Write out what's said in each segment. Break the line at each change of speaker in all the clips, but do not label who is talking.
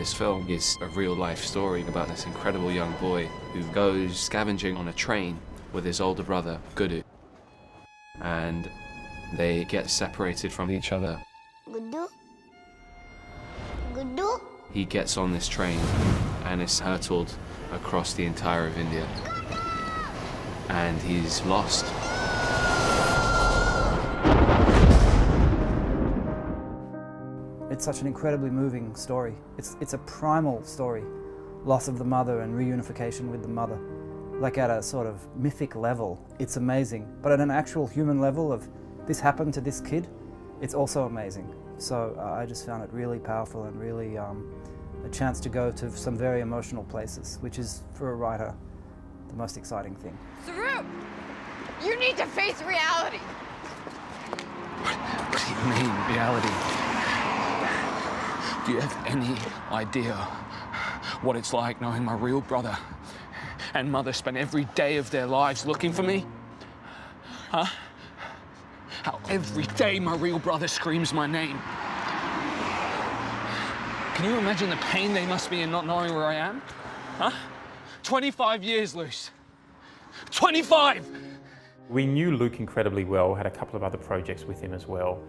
this film is a real-life story about this incredible young boy who goes scavenging on a train with his older brother, Guru. And they get separated from each other.
Gudu? Gudu?
He gets on this train and is hurtled across the entire of India. And he's lost.
It's such an incredibly moving story. It's a primal story. Loss of the mother and reunification with the mother. Like at a sort of mythic level, it's amazing. But at an actual human level of this happened to this kid, it's also amazing. So I just found it really powerful and really a chance to go to some very emotional places, which is, for a writer, the most exciting thing.
Saru! You need to face reality!
What do you mean, reality? Do you have any idea what it's like knowing my real brother and mother spent every day of their lives looking for me? Huh? How every day my real brother screams my name. Can you imagine the pain they must be in not knowing where I am? Huh? 25 years, Luce. 25!
We knew Luke incredibly well, had a couple of other projects with him as well,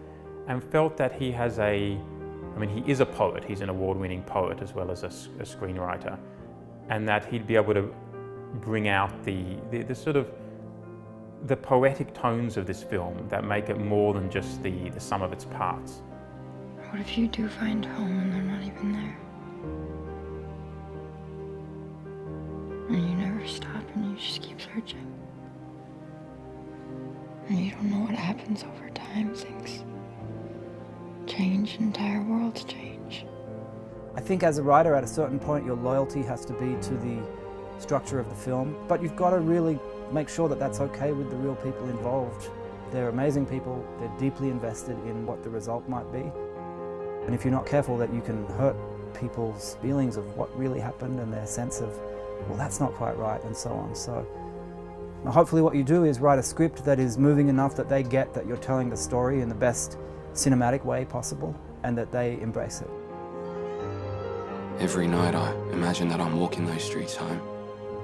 and felt that he has he is a poet, he's an award-winning poet as well as a screenwriter, and that he'd be able to bring out the sort of the poetic tones of this film that make it more than just the sum of its parts.
What if you do find home and they're not even there? And you never stop and you just keep searching. And you don't know what happens over time. Things change, entire worlds change.
I think as a writer, at a certain point, your loyalty has to be to the structure of the film, but you've got to really make sure that that's okay with the real people involved. They're amazing people, they're deeply invested in what the result might be. And if you're not careful, that you can hurt people's feelings of what really happened and their sense of, well, that's not quite right, and so on. So hopefully what you do is write a script that is moving enough that they get that you're telling the story in the best cinematic way possible, and that they embrace it.
Every night I imagine that I'm walking those streets home,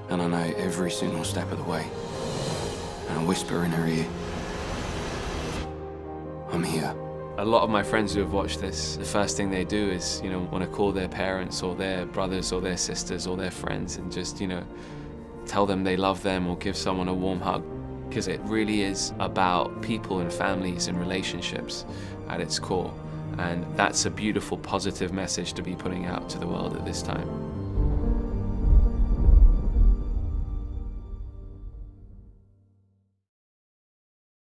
and I know every single step of the way. And I whisper in her ear, I'm here. A lot of my friends who have watched this, the first thing they do is, want to call their parents or their brothers or their sisters or their friends and just, tell them they love them or give someone a warm hug. Because it really is about people and families and relationships at its core. And that's a beautiful, positive message to be putting out to the world at this time.